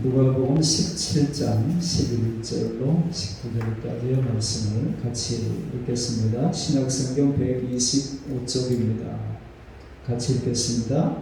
누가복음 17장 11절로 19절까지의 말씀을 같이 읽겠습니다. 신약성경 125쪽입니다. 같이 읽겠습니다.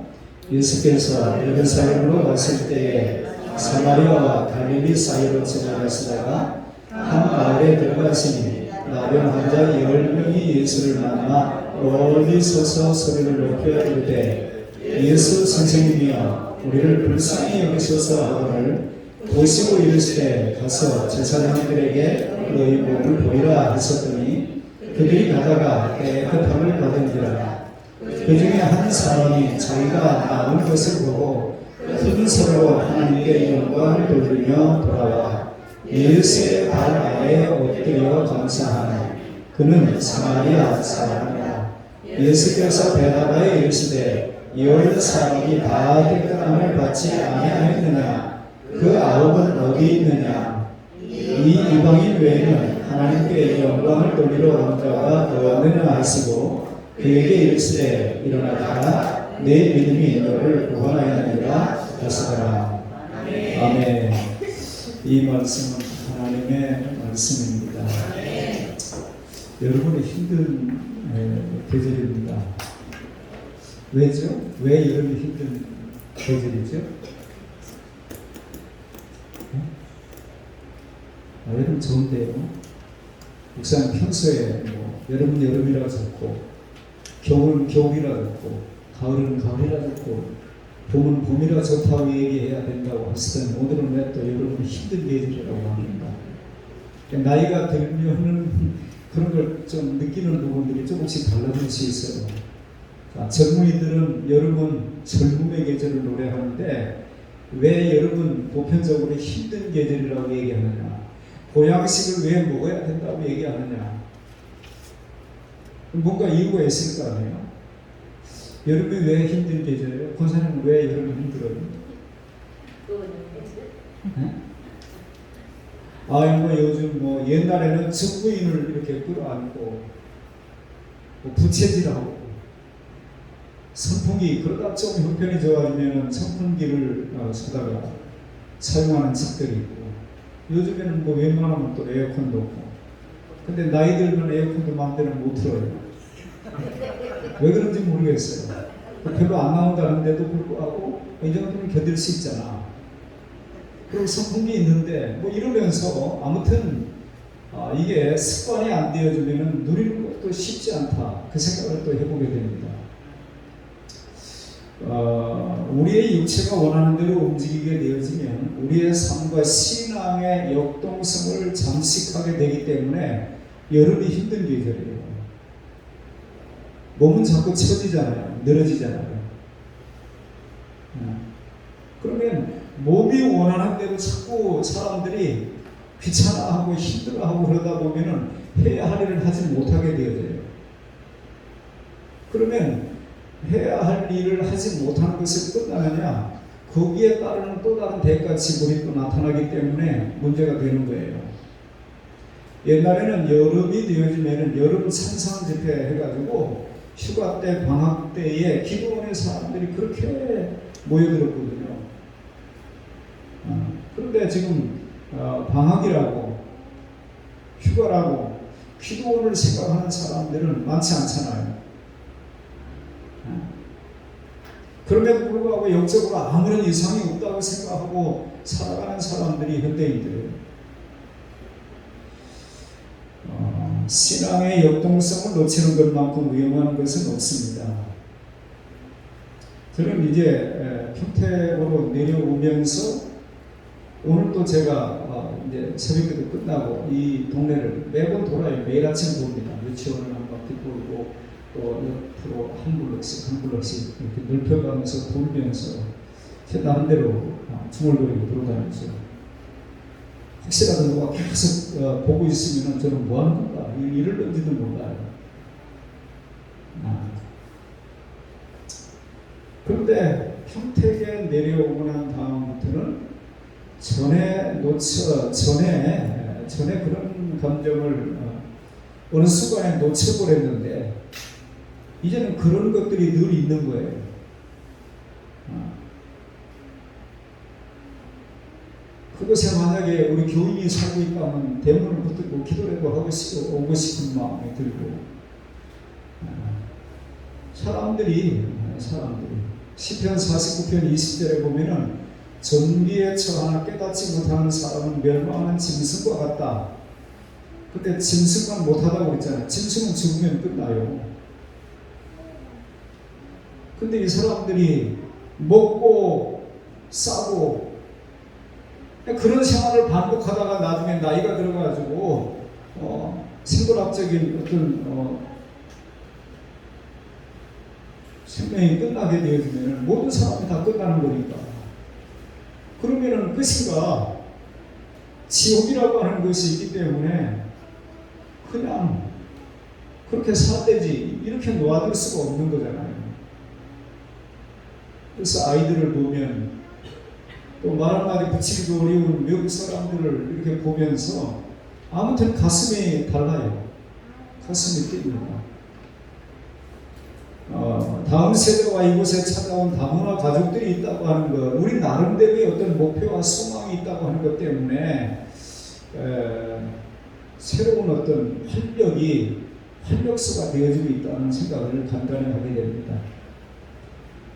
예수께서 예루살렘으로 왔을 때에 사마리아와 갈릴리 사이로 지나가시다가 한 마을에 들어가시니 나병 환자 10명이 예수를 만나 멀리 서서 소리를 높여 이르되 예수 선생님이여 우리를 불쌍히 여기소서 하거늘 보시고 이르시되 가서 제사장들에게 너희 몸을 보이라 하셨더니 그들이 가다가 깨끗함을 받은지라. 그 중에 한 사람이 자기가 나은 것을 보고 큰 소리로 하나님께 영광을 돌리며 돌아와 예수의 발 아래에 엎드려 감사하니 그는 사마리아 사람이라. 예수께서 대답하여 이르시되 열 사람이 다 깨끗함을 받지 아니하였느냐? 그 아홉은 어디 있느냐? 이 이방인 외에는 하나님께 영광을 돌리러 온 자가 없느냐 하시고 그에게 이르시되 일어나라 내 믿음이 너를 구원하였느니라 하시더라. 아멘. 이 말씀은 하나님의 말씀입니다. 여러분의 힘든 계절입니다. 왜죠? 왜 여름이 힘든 계절이죠? 여름 좋은데요. 목사님 평소에 여름은 여름이라고 적고 겨울은 겨울이라고 적고 가을은 가을이라고 적고 봄은 봄이라고 좋다고 얘기해야 된다고 하시던 오늘은 왜 또 여름은 힘든 계절이라고 합니다. 나이가 들면은 그런 걸 좀 느끼는 부분들이 조금씩 달라질 수 있어요. 젊은이들은 여름은 젊음의 계절을 노래하는데 왜 여름은 보편적으로 힘든 계절이라고 얘기하느냐? 보양식을 왜 먹어야 된다고 얘기하느냐? 뭔가 이유가 있을 거 아니에요? 여름이 왜 힘든 계절이에요? 권사님은 왜 여름이 힘들어요? 요즘 옛날에는 정부인을 이렇게 끌어안고 부채질하고 선풍기 그러다 좀 형편이 좋아지면 선풍기를 사다가 사용하는 집들이 있고 요즘에는 웬만하면 또 에어컨도 없고 근데 나이 들면 에어컨도 마음대로 못 틀어요. 왜 그런지 모르겠어요. 별로 안 나온다는데도 불구하고 이 정도는 견딜 수 있잖아. 그리고 선풍기 있는데 이러면서 아무튼 이게 습관이 안 되어지면 누리는 것도 쉽지 않다. 그 생각을 또 해보게 됩니다. 우리의 육체가 원하는 대로 움직이게 되어지면 우리의 삶과 신앙의 역동성을 잠식하게 되기 때문에 여름이 힘든 계절이에요. 몸은 자꾸 처지잖아요. 늘어지잖아요. 그러면 몸이 원하는 대로 자꾸 사람들이 귀찮아하고 힘들어하고 그러다 보면은 해야 할 일을 하지 못하게 되어져요. 그러면 해야 할 일을 하지 못하는 것이 끝나느냐? 거기에 따르는 또 다른 대가 지불이 또 나타나기 때문에 문제가 되는 거예요. 옛날에는 여름이 되어지면 여름 산상 집회 해가지고 휴가 때 방학 때에 기도원의 사람들이 그렇게 모여들었거든요. 그런데 지금 방학이라고 휴가라고 기도원을 생각하는 사람들은 많지 않잖아요. 그럼에도 불구하고 영적으로 아무런 이상이 없다고 생각하고 살아가는 사람들이 현대인들이에요. 신앙의 역동성을 놓치는 것만큼 위험한 것은 없습니다. 저는 이제 평택으로 내려오면서 오늘 또 제가 이제 새벽기도 끝나고 이 동네를 매번 돌아요. 매일 아침 돕니다. 유치원을 한 바퀴 돌고 또 옆으로 한 블럭씩 이렇게 넓혀가면서 돌면서 제 나름대로 중얼거리고 돌아다니면서 혹시라도 누가 계속 보고 있으면 저는 뭐 하는 건가 이럴는지도 몰라요. 그런데 평택에 내려오고 난 다음부터는 전에 그런 감정을 어느 순간에 놓쳐버렸는데 이제는 그런 것들이 늘 있는 거예요. 그곳에 만약에 우리 교인이 살고 있다면 대문을 붙들고 기도라도 오고 싶은 마음이 들고, 사람들이 시편 49편 20절에 보면은 전기에 처하나 깨닫지 못하는 사람은 멸망하는 짐승과 같다. 그때 짐승만 못하다고 그랬잖아요. 짐승은 죽으면 끝나요. 근데 이 사람들이 먹고 싸고 그런 생활을 반복하다가 나중에 나이가 들어가지고 생물학적인 어떤 생명이 끝나게 되어지면 모든 사람이 다 끝나는 거니까. 그러면은 끝인가 지옥이라고 하는 것이 있기 때문에 그냥 그렇게 살되지 이렇게 놓아둘 수가 없는 거잖아요. 그래서 아이들을 보면 또 말 한마디 붙이기도 어려운 외국 사람들을 이렇게 보면서 아무튼 가슴이 달라요. 가슴이 뛰입니다. 다음 세대와 이곳에 찾아온 다문화 가족들이 있다고 하는 것, 우리 나름대로의 어떤 목표와 소망이 있다고 하는 것 때문에 새로운 어떤 활력소가 되어지고 있다는 생각을 간단히 하게 됩니다.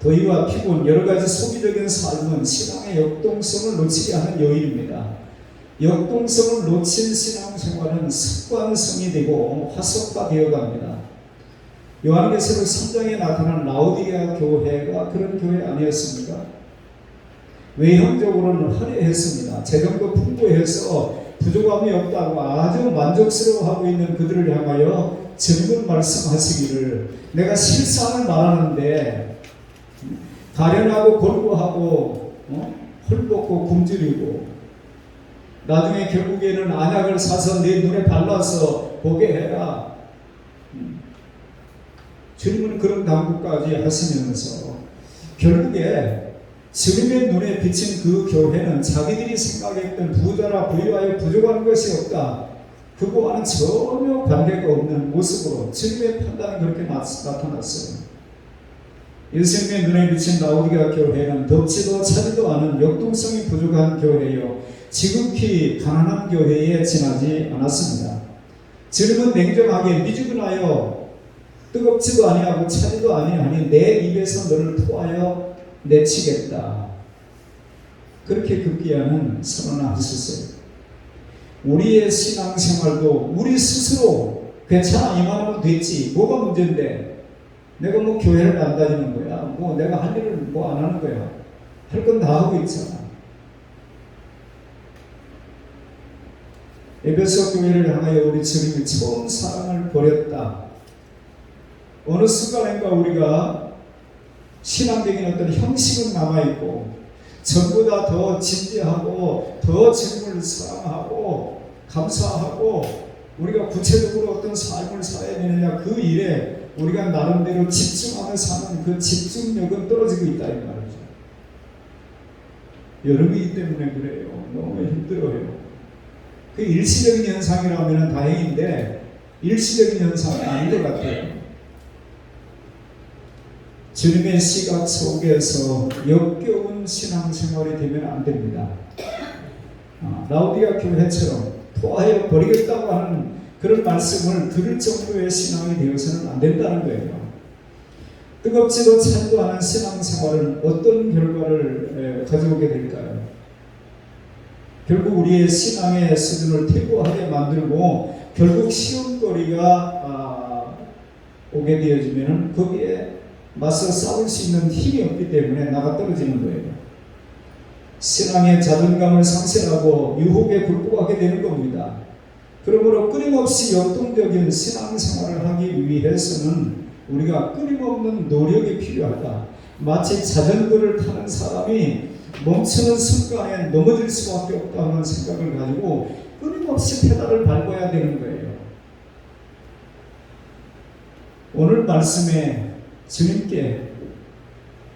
더위와 피곤, 여러 가지 소비적인 삶은 신앙의 역동성을 놓치게 하는 요인입니다. 역동성을 놓친 신앙생활은 습관성이 되고 화석화되어 갑니다. 요한계시록 3장에 나타난 라오디게아 교회가 그런 교회 아니었습니까? 외형적으로는 화려했습니다. 재정도 풍부해서 부족함이 없다고 아주 만족스러워하고 있는 그들을 향하여 전문 말씀하시기를, 내가 실상을 말하는데 가련하고 골고하고 헐벗고 굶주리고 나중에 결국에는 안약을 사서 내 눈에 발라서 보게 해라. 주님은 그런 당부까지 하시면서 결국에 주님의 눈에 비친 그 교회는 자기들이 생각했던 부자라 부유하여 부족한 것이 없다, 그거와는 전혀 관계가 없는 모습으로 주님의 판단은 그렇게 나타났어요. 예수님의 눈에 비친 라오디게아 교회는 덥지도 차지도 않은 역동성이 부족한 교회요, 지극히 가난한 교회에 지나지 않았습니다. 주님은 냉정하게 미지근하여 뜨겁지도 아니하고 차지도 아니하니 내 입에서 너를 토하여 내치겠다, 그렇게 급기야는 선언을 하셨어요. 우리의 신앙생활도 우리 스스로 괜찮아, 이만하면 됐지, 뭐가 문제인데, 내가 뭐 교회를 안 다니는 거야, 뭐 내가 할 일을 뭐 안 하는 거야, 할 건 다 하고 있잖아. 에베소 교회를 향하여 우리 주님이 처음 사랑을 버렸다. 어느 순간인가 우리가 신앙적인 어떤 형식은 남아있고 전보다 더 진지하고 더 주님을 사랑하고 감사하고 우리가 구체적으로 어떤 삶을 살아야 되느냐, 그 일에 우리가 나름대로 집중하며 사는 그 집중력은 떨어지고 있다 이 말이죠. 여름이기 때문에 그래요. 너무 힘들어요. 그 일시적인 현상이라면 다행인데 일시적인 현상은 아닌 것 같아요. 주님의 시각 속에서 역겨운 신앙생활이 되면 안 됩니다. 라오디게아 교회처럼 토하여 버리겠다고 하는 그런 말씀을 들을 정도의 신앙이 되어서는 안 된다는 거예요. 뜨겁지도 차지도 않은 신앙생활은 어떤 결과를 가져오게 될까요? 결국 우리의 신앙의 수준을 퇴보하게 만들고 결국 시험거리가 오게 되어지면 거기에 맞서 싸울 수 있는 힘이 없기 때문에 나가 떨어지는 거예요. 신앙의 자존감을 상실하고 유혹에 굴복하게 되는 겁니다. 그러므로 끊임없이 역동적인 신앙생활을 하기 위해서는 우리가 끊임없는 노력이 필요하다. 마치 자전거를 타는 사람이 멈추는 순간에 넘어질 수밖에 없다는 생각을 가지고 끊임없이 페달을 밟아야 되는 거예요. 오늘 말씀에 주님께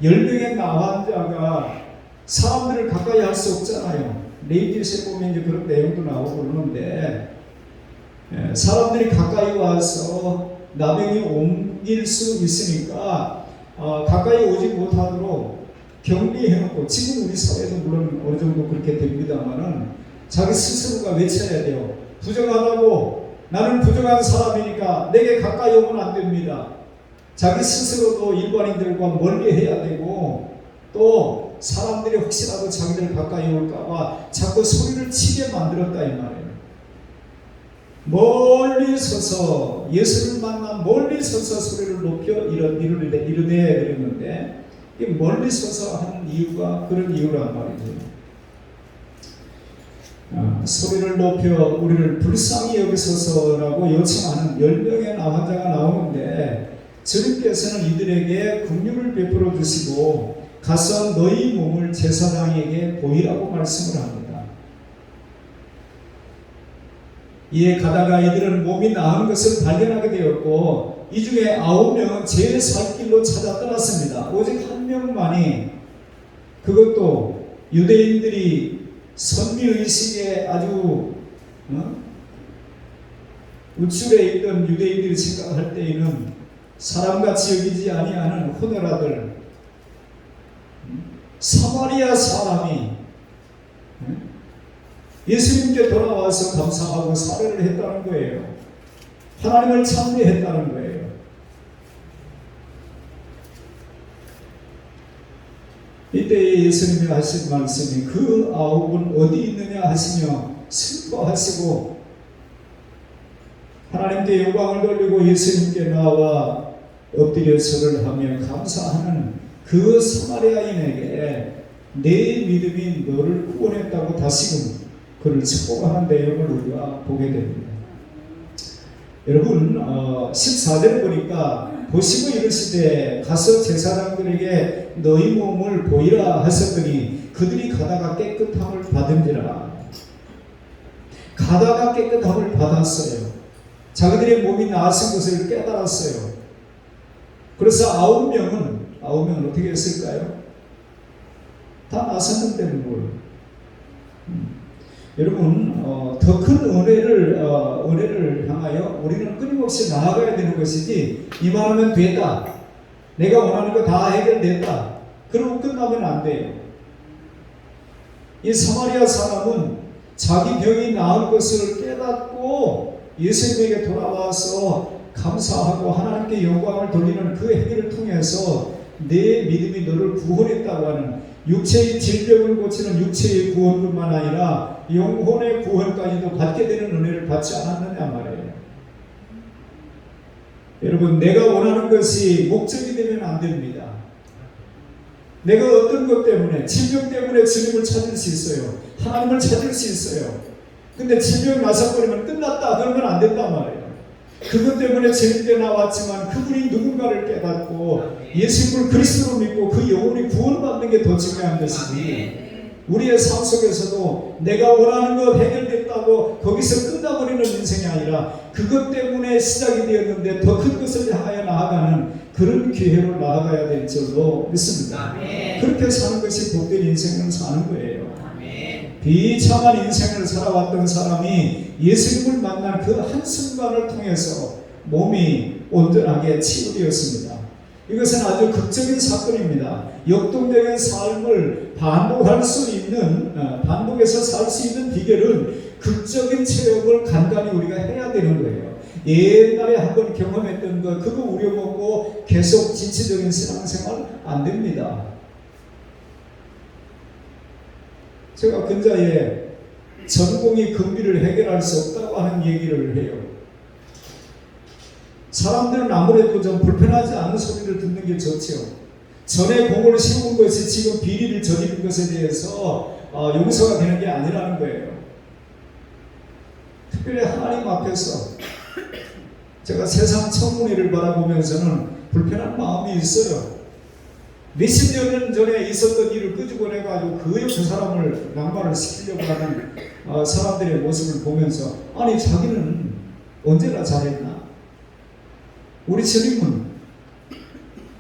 10명의 나환자가 사람들을 가까이 할 수 없잖아요. 레위기서에 보면 이제 그런 내용도 나오고 그러는데 사람들이 가까이 와서 나병이 옮길 수 있으니까 가까이 오지 못하도록 격리해놓고, 지금 우리 사회도 물론 어느 정도 그렇게 됩니다만은 자기 스스로가 외쳐야 돼요. 부정하다고, 나는 부정한 사람이니까 내게 가까이 오면 안 됩니다. 자기 스스로도 일반인들과 멀리 해야 되고, 또 사람들이 혹시라도 자기들 가까이 올까봐 자꾸 소리를 치게 만들었다 이 말이에요. 멀리 서서, 예수를 만나 멀리 서서 소리를 높여 이르되 그랬는데, 이 멀리 서서 하는 이유가 그런 이유란 말이죠. 소리를 높여 우리를 불쌍히 여기소서라고 요청하는 10명의 환자가 나오는데, 주님께서는 이들에게 긍휼을 베풀어 주시고 가서 너희 몸을 제사장에게 보이라고 말씀을 합니다. 이에 가다가 이들은 몸이 나은 것을 발견하게 되었고, 이 중에 9명은 제 살 길로 찾아 떠났습니다. 오직 한 명만이, 그것도 유대인들이 선미의식에 아주 우쭐에 있던 유대인들이 생각할 때에는 사람같이 여기지 아니하는 호노라들, 사마리아 사람이 예수님께 돌아와서 감사하고 사례를 했다는 거예요. 하나님을 찬미했다는 거예요. 이때 예수님이 하신 말씀이 그 9은 어디 있느냐 하시며 슬퍼하시고 하나님께 영광을 돌리고 예수님께 나와 엎드려 절을 하며 감사하는 그 사마리아인에게 내 믿음이 너를 구원했다고 다시금 그를 축복하는 내용을 우리가 보게 됩니다. 여러분 14절을 보니까 보시고 이르시되 가서 제사장들에게 너희 몸을 보이라 하셨더니 그들이 가다가 깨끗함을 받은지라. 가다가 깨끗함을 받았어요. 자기들의 몸이 나으신 것을 깨달았어요. 그래서 9명은 어떻게 했을까요? 다 나섰는데 뭘. 여러분 더 큰 은혜를 향하여 우리는 끊임없이 나아가야 되는 것이지, 이만하면 됐다, 내가 원하는 거 다 해결됐다, 그러고 끝나면 안 돼요. 이 사마리아 사람은 자기 병이 나은 것을 깨닫고 예수님에게 돌아와서 감사하고 하나님께 영광을 돌리는 그 행위를 통해서 내 믿음이 너를 구원했다고 하는, 육체의 질병을 고치는 육체의 구원뿐만 아니라 영혼의 구원까지도 받게 되는 은혜를 받지 않았느냐 말이에요. 여러분, 내가 원하는 것이 목적이 되면 안 됩니다. 내가 어떤 것 때문에, 질병 때문에 주님을 찾을 수 있어요. 하나님을 찾을 수 있어요. 근데 질병이 나서버리면 끝났다 그러면 안 된단 말이에요. 그것 때문에 주님께 나왔지만 그분이 누군가를 깨닫고 예수님을 그리스도로 믿고 그 영혼이 구원받는 게 더 중요한 것이지, 우리의 삶 속에서도 내가 원하는 것 해결됐다고 거기서 끝나버리는 인생이 아니라 그것 때문에 시작이 되었는데 더 큰 것을 향하여 나아가는 그런 기회로 나아가야 될 줄로 믿습니다. 그렇게 사는 것이 복된 인생을 사는 거예요. 비참한 인생을 살아왔던 사람이 예수님을 만난 그 한순간을 통해서 몸이 온전하게 치유되었습니다. 이것은 아주 극적인 사건입니다. 역동적인 삶을 반복해서 살 수 있는 비결은 극적인 체험을 간간히 우리가 해야 되는 거예요. 옛날에 한번 경험했던 거 그거 우려먹고 계속 진취적인 신앙생활 안 됩니다. 제가 근자에 전공이 금비를 해결할 수 없다고 하는 얘기를 해요. 사람들은 아무래도 좀 불편하지 않은 소리를 듣는 게 좋죠. 전에 공을 세운 것이 지금 비리를 저지른 것에 대해서 용서가 되는 게 아니라는 거예요. 특별히 하나님 앞에서 제가 세상 청문회를 바라보면서는 불편한 마음이 있어요. 몇십 년 전에 있었던 일을 끄집어내가지고 그 사람을 낭만을 시키려고 하는 사람들의 모습을 보면서, 아니 자기는 언제나 잘했나? 우리 주님은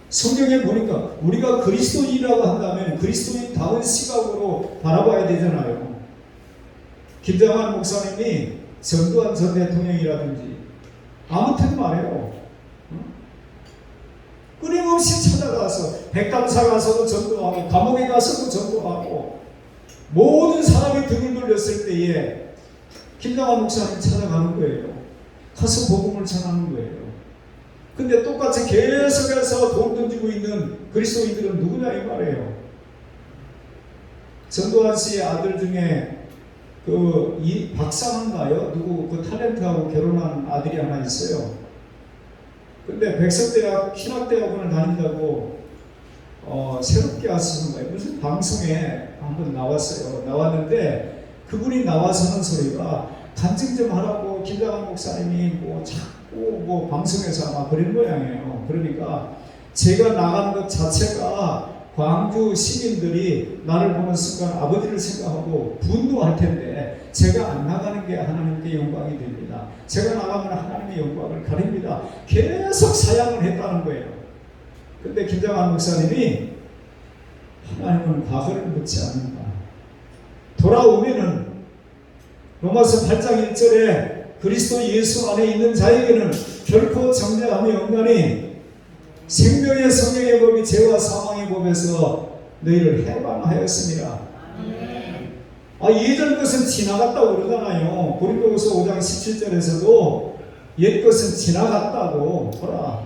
성경에 보니까 우리가 그리스도인이라고 한다면 그리스도인다운 시각으로 바라봐야 되잖아요. 김장한 목사님이 전두환 전 대통령이라든지 아무튼 말해요. 끊임없이 찾아가서 백담사 가서도 전도하고 감옥에 가서도 전도하고 모든 사람이 등을 돌렸을 때에 김장환 목사님 찾아가는 거예요. 가서 복음을 전하는 거예요. 근데 똑같이 계속해서 돈 던지고 있는 그리스도인들은 누구냐 이 말이에요. 전도환 씨의 아들 중에 이 박사인가요? 누구 그 탤런트하고 결혼한 아들이 하나 있어요. 근데 백석대학 신학대학원을 다닌다고 새롭게 하시는 거예요. 무슨 방송에 한번 나왔어요. 나왔는데 그분이 나와서 하는 소리가 간증 좀 하라고 김장환 목사님이 뭐 자꾸 뭐 방송에서 아마 그런 모양이에요. 그러니까 제가 나가는 것 자체가 광주 시민들이 나를 보는 순간 아버지를 생각하고 분노할 텐데 제가 안 나가는 게 하나님께 영광이 됩니다. 제가 나가면 하나님의 영광을 가립니다. 계속 사양을 했다는 거예요. 근데 김장환 목사님이 하나님은 과거를 묻지 않는다. 돌아오면은 로마서 8장 1절에 그리스도 예수 안에 있는 자에게는 결코 정죄함이 없나니 생명의 성령의 법이 죄와 사망의 법에서 너희를 해방하였습니다. 예전 것은 지나갔다고 그러잖아요. 고린도후서 5장 17절에서도 옛 것은 지나갔다고 보라.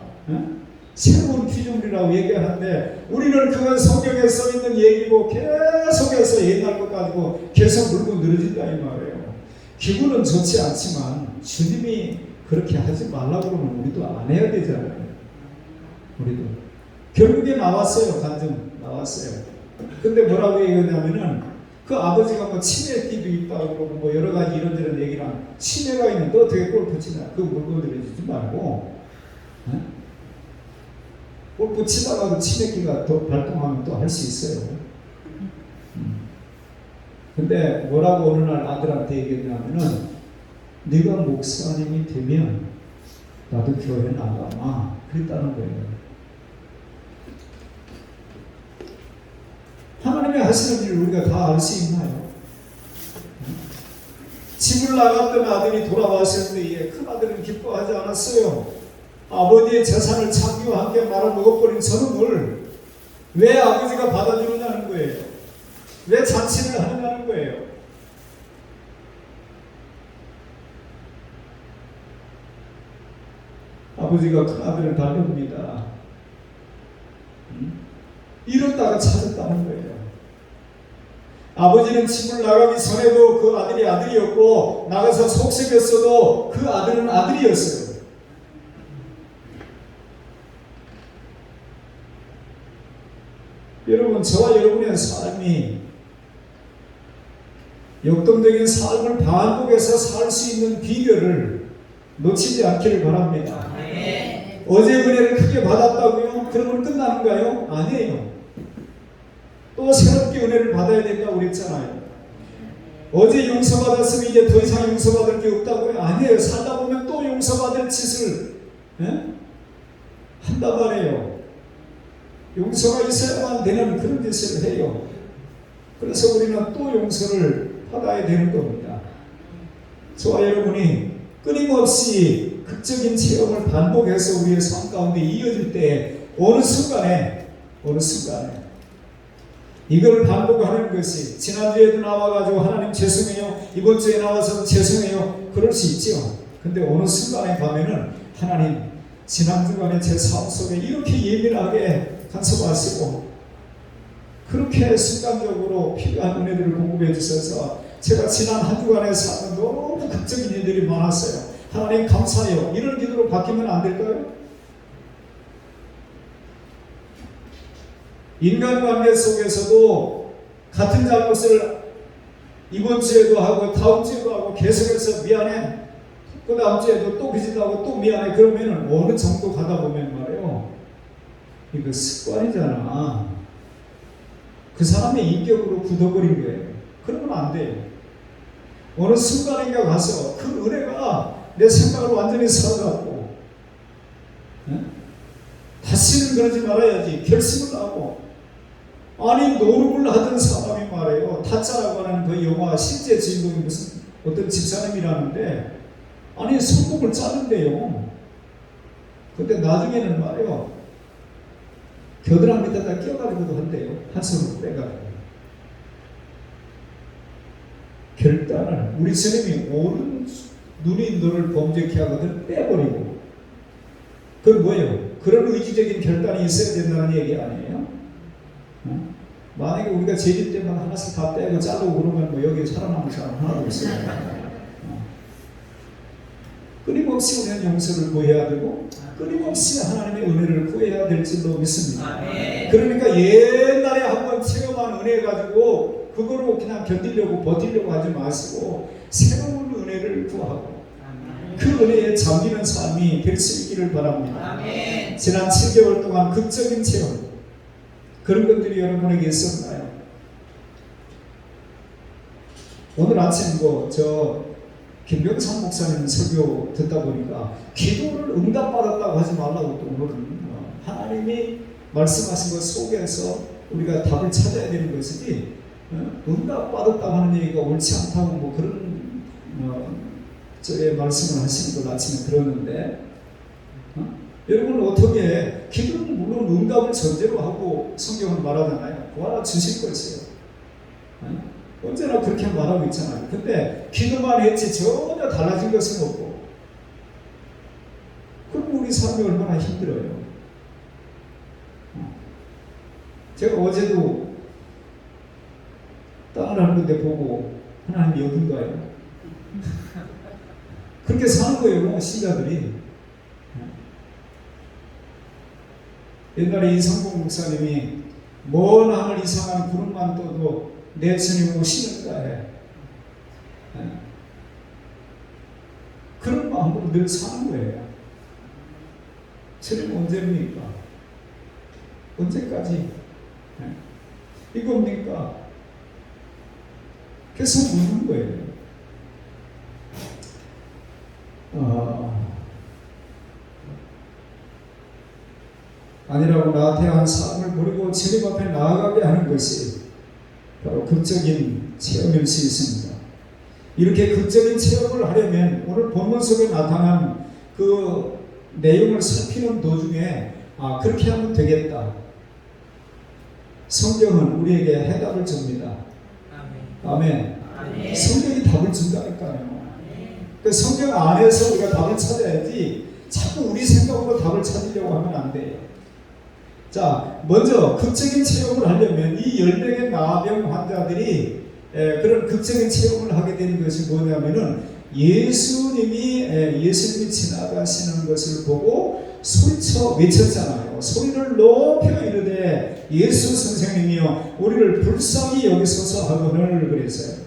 새로운 피조물이라고 얘기하는데 우리는 그건 성경에 써있는 얘기고 계속해서 옛날 것 가지고 계속 물고 늘어진다 이 말이에요. 기분은 좋지 않지만 주님이 그렇게 하지 말라고 그러면 우리도 안 해야 되잖아요. 우리도 결국에 나왔어요. 간증 나왔어요. 근데 뭐라고 얘기하냐면은 그 아버지가 뭐 치매기도 있다고 그러고 뭐 여러 가지 이런저런 얘기랑 치매가 있는데 어떻게 골프 치냐 그 물건 들여주지 말고 골프 치다가도 치매기가 더 발동하면 또 할 수 있어요. 근데 뭐라고 어느 날 아들한테 얘기했냐면은 네가 목사님이 되면 나도 교회 나가마 그랬다는 거예요. 하나님이 하시는 일을 우리가 다 알 수 있나요? 집을 나갔던 아들이 돌아왔을 때에 큰 아들은 기뻐하지 않았어요. 아버지의 재산을 창기와 함께 말아먹어버린 저놈을 왜 아버지가 받아주느냐는 거예요. 왜 잔치를 하느냐는 거예요. 아버지가 큰 아들을 달려옵니다. 이렇다가 찾았다는 거예요. 아버지는 집을 나가기 전에도 그 아들이 아들이었고 나가서 속썩였어도 그 아들은 아들이었어요. 여러분 저와 여러분의 삶이 역동적인 삶을 반복해서 살 수 있는 비결을 놓치지 않기를 바랍니다. 어제 은혜를 크게 받았다고요? 그러면 끝나는가요? 아니에요. 또 새롭게 은혜를 받아야 된다고 그랬잖아요. 어제 용서받았으면 이제 더 이상 용서받을 게 없다고요? 아니에요. 살다 보면 또 용서받을 짓을 한단 말이에요. 용서가 있어야만 되는 그런 짓을 해요. 그래서 우리는 또 용서를 받아야 되는 겁니다. 저와 여러분이 끊임없이 극적인 체험을 반복해서 우리의 삶 가운데 이어질 때 어느 순간에 이걸 반복하는 것이 지난주에도 나와가지고 하나님 죄송해요 이번 주에 나와서 죄송해요 그럴 수 있죠. 근데 어느 순간에 가면은 하나님 지난주간에 제 삶 속에 이렇게 예민하게 간섭하시고 그렇게 순간적으로 필요한 은혜들을 공급해 주셔서 제가 지난 한 주간에 사는 너무 극적인 일들이 많았어요. 하나님 감사해요. 이런 기도로 바뀌면 안 될까요? 인간관계 속에서도 같은 잘못을 이번 주에도 하고 다음 주에도 하고 계속해서 미안해 그 다음 주에도 또 그짓하고 또 미안해 그러면은 어느 정도 가다 보면 말이에요 이거 습관이잖아. 그 사람의 인격으로 굳어버린 거예요. 그러면 안 돼요. 어느 순간인가 가서 그 은혜가 내 생각을 완전히 사로잡고 다시는 그러지 말아야지 결심을 하고 아니 노름을 하던 사람이 말이에요. 타짜라고 하는 그 영화 실제 주인공이 무슨 어떤 집사님이라는데 아니 손목을 짜는데요. 근데 나중에는 말이에요. 겨드랑이에다 끼워가지고도 한대요. 한 손으로 빼가지고. 결단을 우리 스님이 옳은 눈이 너를 범죄케 하거든 빼버리고. 그건 뭐예요? 그런 의지적인 결단이 있어야 된다는 얘기 아니에요? 만약에 우리가 제일 때만 하나씩 다 빼고 자르고 그러면 뭐 여기 살아남은 사람 하나도 없어요. 끊임없이 우리는 용서를 구해야 되고 끊임없이 하나님의 은혜를 구해야 될 줄로 믿습니다. 그러니까 옛날에 한번 체험한 은혜 가지고 그거로 그냥 견디려고 버티려고 하지 마시고 새로운 은혜를 구하고 그 은혜에 잠기는 삶이 될 수 있기를 바랍니다. 지난 7개월 동안 극적인 체험 그런 것들이 여러분에게 있었나요? 오늘 아침 김병상 목사님 설교 듣다 보니까 기도를 응답받았다고 하지 말라고 또 오늘은 하나님이 말씀하신 것 속에서 우리가 답을 찾아야 되는 것이지 응답받았다고 하는 얘기가 옳지 않다고 뭐 그런 저의 말씀을 하시는 걸 아침에 들었는데 여러분 어떻게 기도는 물론 응답을 전제로 하고 성경은 말하잖아요. 구하라 주실 것이에요. 언제나 그렇게 말하고 있잖아요. 근데 기도만 했지 전혀 달라진 것은 없고 그럼 우리 삶이 얼마나 힘들어요. 제가 어제도 땅을 하는 데 보고 하나님 여긴가요? 그렇게 사는 거예요. 신자들이. 옛날에 이상봉 목사님이 먼 하늘 이상한 구름만 떠도 내 주님 오시는가 해. 그런 마음으로 늘 사는 거예요. 주님 언제입니까? 언제까지? 이겁니까? 계속 묻는 거예요. 아니라고 나태한 삶을 버리고 주님 앞에 나아가게 하는 것이 바로 극적인 체험일 수 있습니다. 이렇게 극적인 체험을 하려면 오늘 본문 속에 나타난 그 내용을 살피는 도중에 그렇게 하면 되겠다. 성경은 우리에게 해답을 줍니다. 아멘. 아멘. 성경이 답을 준다니까요. 그 성경 안에서 우리가 답을 찾아야지 자꾸 우리 생각으로 답을 찾으려고 하면 안 돼요. 자, 먼저 극적인 체험을 하려면 이 10명의 나병 환자들이 그런 극적인 체험을 하게 되는 것이 뭐냐면은 예수님이 지나가시는 것을 보고 소리쳐 외쳤잖아요. 소리를 높여 이르되 예수 선생님이여 우리를 불쌍히 여기소서 하거늘 그랬어요.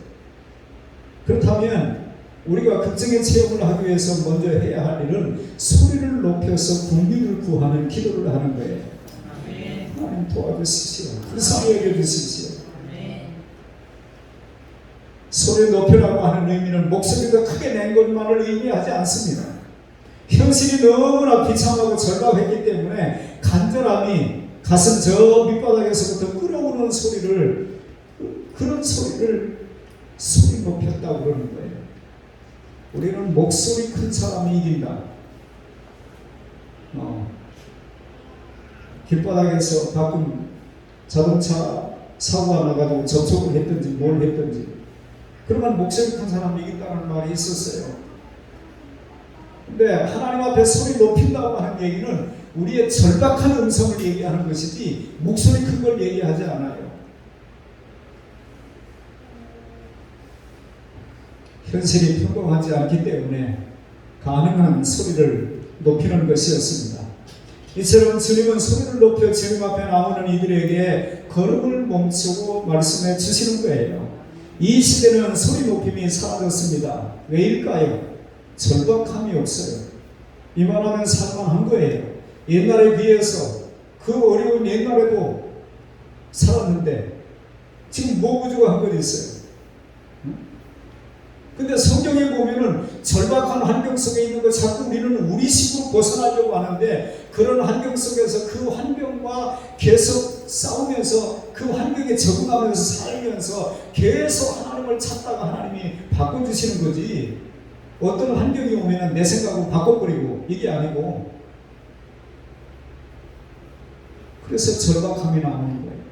그렇다면 우리가 극적인 체험을 하기 위해서 먼저 해야 할 일은 소리를 높여서 궁비를 구하는 기도를 하는 거예요. 하나님 도와주십시오. 불쌍히 여겨주십시오. 소리 높여라고 하는 의미는 목소리가 크게 낸 것만을 의미하지 않습니다. 현실이 너무나 비참하고 절박했기 때문에 간절함이 가슴 저 밑바닥에서부터 끓어오르는 소리를 그런 소리를 소리 높였다고 그러는 거예요. 우리는 목소리 큰 사람이 이긴다. 길바닥에서 가끔 자동차 사고가 나가지고 접촉을 했든지 뭘 했든지 그러면 목소리 큰 사람이 이긴다는 말이 있었어요. 근데 하나님 앞에 소리 높인다고 하는 얘기는 우리의 절박한 음성을 얘기하는 것이지 목소리 큰 걸 얘기하지 않아요. 현실이 평범하지 않기 때문에 가능한 소리를 높이는 것이었습니다. 이처럼 주님은 소리를 높여 주님 앞에 나오는 이들에게 걸음을 멈추고 말씀해 주시는 거예요. 이 시대는 소리 높임이 사라졌습니다. 왜일까요? 절박함이 없어요. 이만하면 살만한 거예요. 옛날에 비해서 그 어려운 옛날에도 살았는데 지금 모구주가 한 건 있어요. 근데 성경에 보면은 절박한 환경 속에 있는 거 자꾸 우리는 우리식으로 벗어나려고 하는데 그런 환경 속에서 그 환경과 계속 싸우면서 그 환경에 적응하면서 살면서 계속 하나님을 찾다가 하나님이 바꿔주시는 거지 어떤 환경이 오면은 내 생각을 바꿔버리고 이게 아니고 그래서 절박함이 나오는 거예요.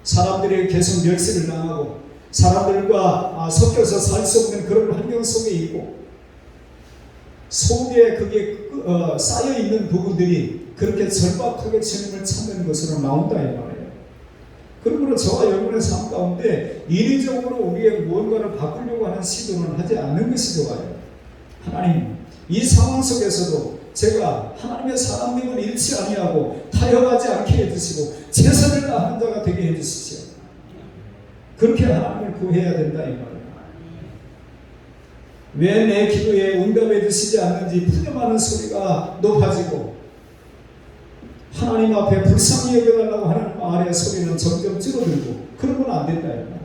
사람들이 계속 멸시를 당하고 사람들과 섞여서 살 수 없는 그런 환경 속에 있고 속에 그게 쌓여 있는 부분들이 그렇게 절박하게 주님을 찾는 것으로 나온다 이 말이에요. 그러므로 저와 여러분의 삶 가운데 인위적으로 우리의 무언가를 바꾸려고 하는 시도는 하지 않는 것이 좋아요. 하나님, 이 상황 속에서도 제가 하나님의 사랑됨을 잃지 아니하고 타협하지 않게 해주시고 최선을 다하는 자가 되게 해주시죠. 그렇게 하나님을 구해야 된다 이 말이에요. 왜 내 기도에 응답해 주시지 않는지 푸념하는 소리가 높아지고 하나님 앞에 불쌍히 여겨달라고 하는 말의 소리는 점점 줄어들고 그런 건 안 된다 이 말이에요.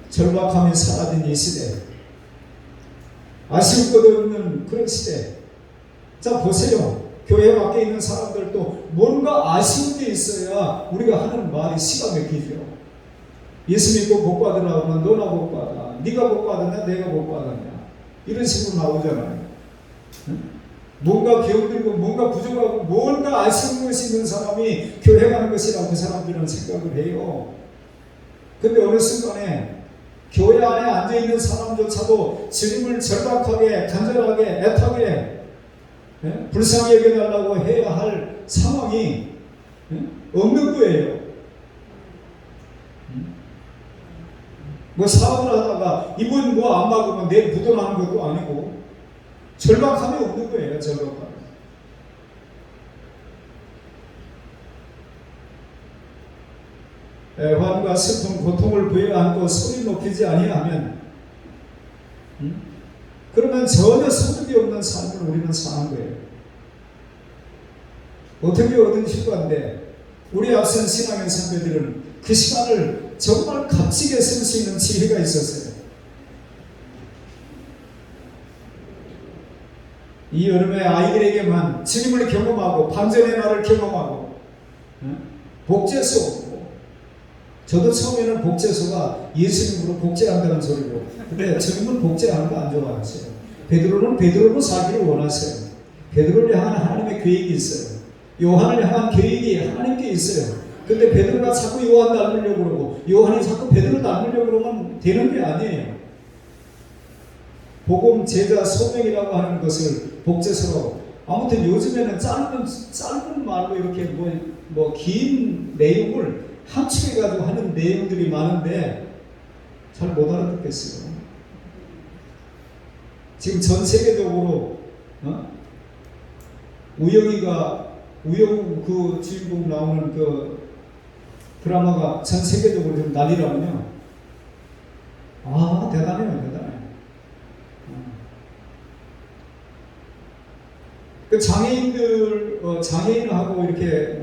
절박함이 사라진 이 시대, 아쉬울 것도 없는 그런 시대. 자 보세요. 교회 밖에 있는 사람들도 뭔가 아쉬운 게 있어야 우리가 하는 말이 시가 막히죠. 예수 믿고 복 받으라고 하면 너나 복 받아. 네가 복 받았냐 내가 복 받았냐 이런 식으로 나오잖아요. 뭔가 기억들고 뭔가 부족하고 뭔가 아쉬운 것이 있는 사람이 교회 가는 것이라고 그 사람들은 생각을 해요. 근데 어느 순간에 교회 안에 앉아있는 사람조차도 주님을 절박하게 간절하게 애타게 불쌍히 여겨달라고 해야 할 상황이 없는 거예요. 뭐 사업을 하다가 이번 뭐 안 막으면 내일 부도나는 것도 아니고 절박함이 없는 거예요. 절박함. 애환과 슬픔, 고통을 부여 안고 소리 높이지 아니하면 그러면 전혀 소득이 없는 삶을 우리는 사는 거예요. 어떻게 얻은 휴가인데 우리 앞선 신앙의 선배들은 그 시간을 정말 값지게 쓸 수 있는 지혜가 있었어요. 이 여름에 아이들에게만 주님을 경험하고 반전의 날을 경험하고 복제소, 저도 처음에는 복제소가 예수님으로 복제한다는 소리고 근데 주님은 복제하는 거 안 좋아하세요. 베드로는 베드로로 살기를 원하세요. 베드로를 향한 하나님의 계획이 있어요. 요한을 향한 계획이 하나님께 있어요. 근데 베드로가 자꾸 요한 닮으려고 그러고 요한이 자꾸 베드로 닮으려고 그러면 되는 게 아니에요. 복음 제자 소명이라고 하는 것을 복제서로 아무튼 요즘에는 짧은 말로 이렇게 긴 내용을 함축해가지고 하는 내용들이 많은데 잘 못 알아듣겠어요. 지금 전 세계적으로 우영우 그 주인공 나오는 그 드라마가 전 세계적으로 좀 난리라면요. 아 대단해요, 대단해. 그 장애인하고 이렇게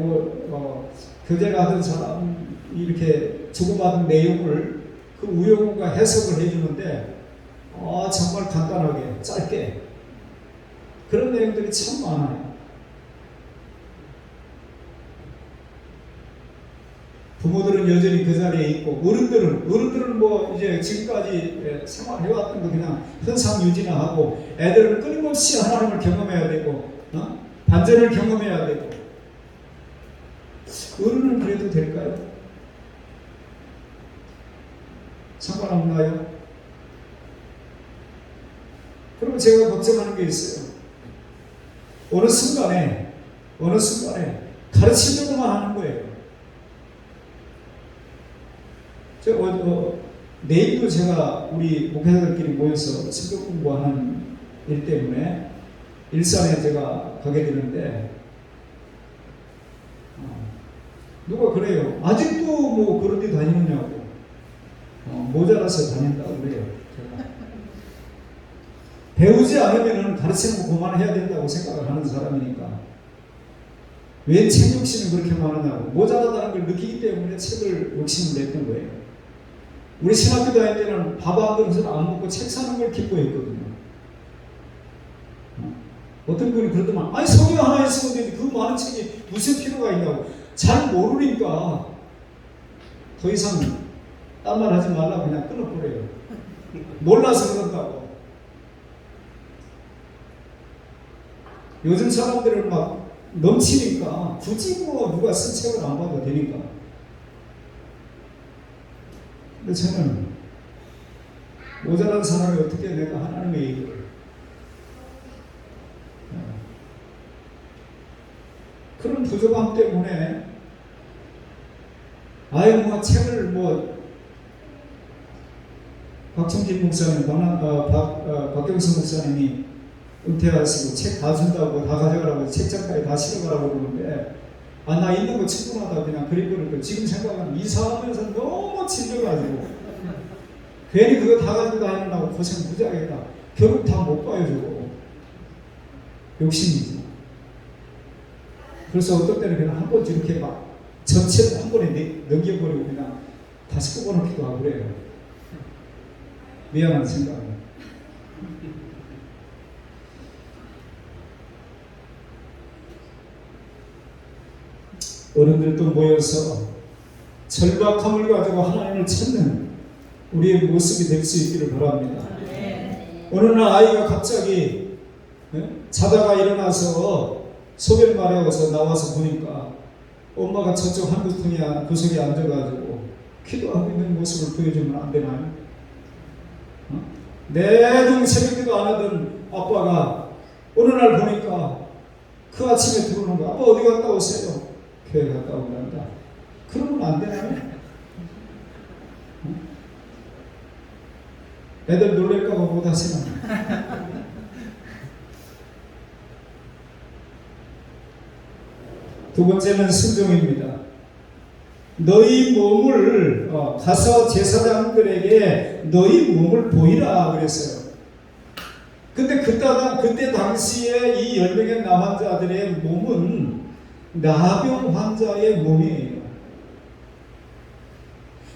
교제를 하던 사람 이렇게 주고받은 내용을 그 우영우가 해석을 해주는데 정말 간단하게 짧게 그런 내용들이 참 많아요. 부모들은 여전히 그 자리에 있고 어른들은 뭐 이제 지금까지 생활해왔던 거 그냥 현상 유지나 하고 애들은 끊임없이 하나님을 경험해야 되고 반전을 경험해야 되고 어른은 그래도 될까요? 상관없나요? 그러면 제가 걱정하는 게 있어요. 어느 순간에 가르치려고만 하는 거예요. 내일도 제가 우리 목회자들끼리 모여서 성경 공부하는 일 때문에 일산에 제가 가게 되는데 누가 그래요. 아직도 뭐 그런 데 다니느냐고 모자라서 다닌다고 그래요. 제가. 배우지 않으면 가르치는 거 그만해야 된다고 생각을 하는 사람이니까 왜 책 욕심이 그렇게 많으냐고 모자라다는 걸 느끼기 때문에 책을 욕심을 냈던 거예요. 우리 신학교 다닐 때는 밥 한 그릇을 안 먹고 책 사는 걸 기뻐했거든요. 어떤 분이 그러더만 아니 성경 하나 있으면 되지 그 많은 책이 무슨 필요가 있냐고. 잘 모르니까 더 이상 딴 말 하지 말라고 그냥 끊어버려요. 몰라서 그런다고. 요즘 사람들은 막 넘치니까 굳이 뭐 누가 쓴 책을 안 봐도 되니까. 근데 저는 모자란 사람이 어떻게 내가 하나님의 얘기를 그런 부족함 때문에 아예 뭐 책을 뭐 박청진 목사님, 박경수 목사님이 은퇴하시고 책 다 준다고 다 가져가라고 책장까지 다 실어가라고 그러는데 나 있는 거 충분하다 그냥 그림 그리고 지금 생각하면 이사하면서 너무 질려가지고 괜히 그거 다 가지고 다니느라고 고생 무지하겠다. 결국 다 못 봐요 저거. 욕심이지. 그래서 어떤 때는 그냥 한 번 이렇게 막 전체를 한 번에 넘겨버리고 그냥 다시 꼽아놓기도 하고 그래요. 미안한 생각은. 어른들도 모여서 절박함을 가지고 하나님을 찾는 우리의 모습이 될 수 있기를 바랍니다. 어느 날 아이가 갑자기 자다가 일어나서 소변 마려워서 나와서 보니까 엄마가 저쪽 한구통에 구석에 앉아가지고 기도하고 있는 모습을 보여주면 안 되나요? 내중 새벽기도 안 하던 아빠가 어느 날 보니까 그 아침에 들어오는 거, 아빠 어디 갔다 오세요? 교회 갔다 오란다. 그러면 안 되나요? 애들 놀랄까봐 못 하시나? 두 번째는 순종입니다. 너희 몸을 가서 제사장들에게 너희 몸을 보이라 그랬어요. 근데 그때 당시에 이 10명의 남환자들의 몸은 나병 환자의 몸이에요.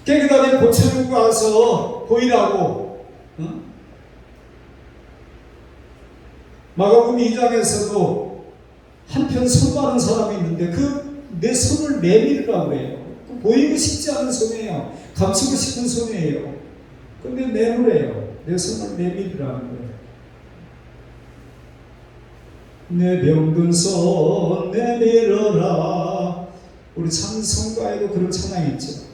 깨끗하게 고쳐주고 와서 보이라고. 마가복음 2장에서도 한편 손 마른 사람이 있는데 내 손을 내밀으라고 해요. 보이고 싶지 않은 손이에요. 감추고 싶은 손이에요. 근데 내놓으래요. 내 손을 내밀으라는 거예요. 내 병든 손 내밀어라. 우리 찬송가에도 그런 찬양이 있죠.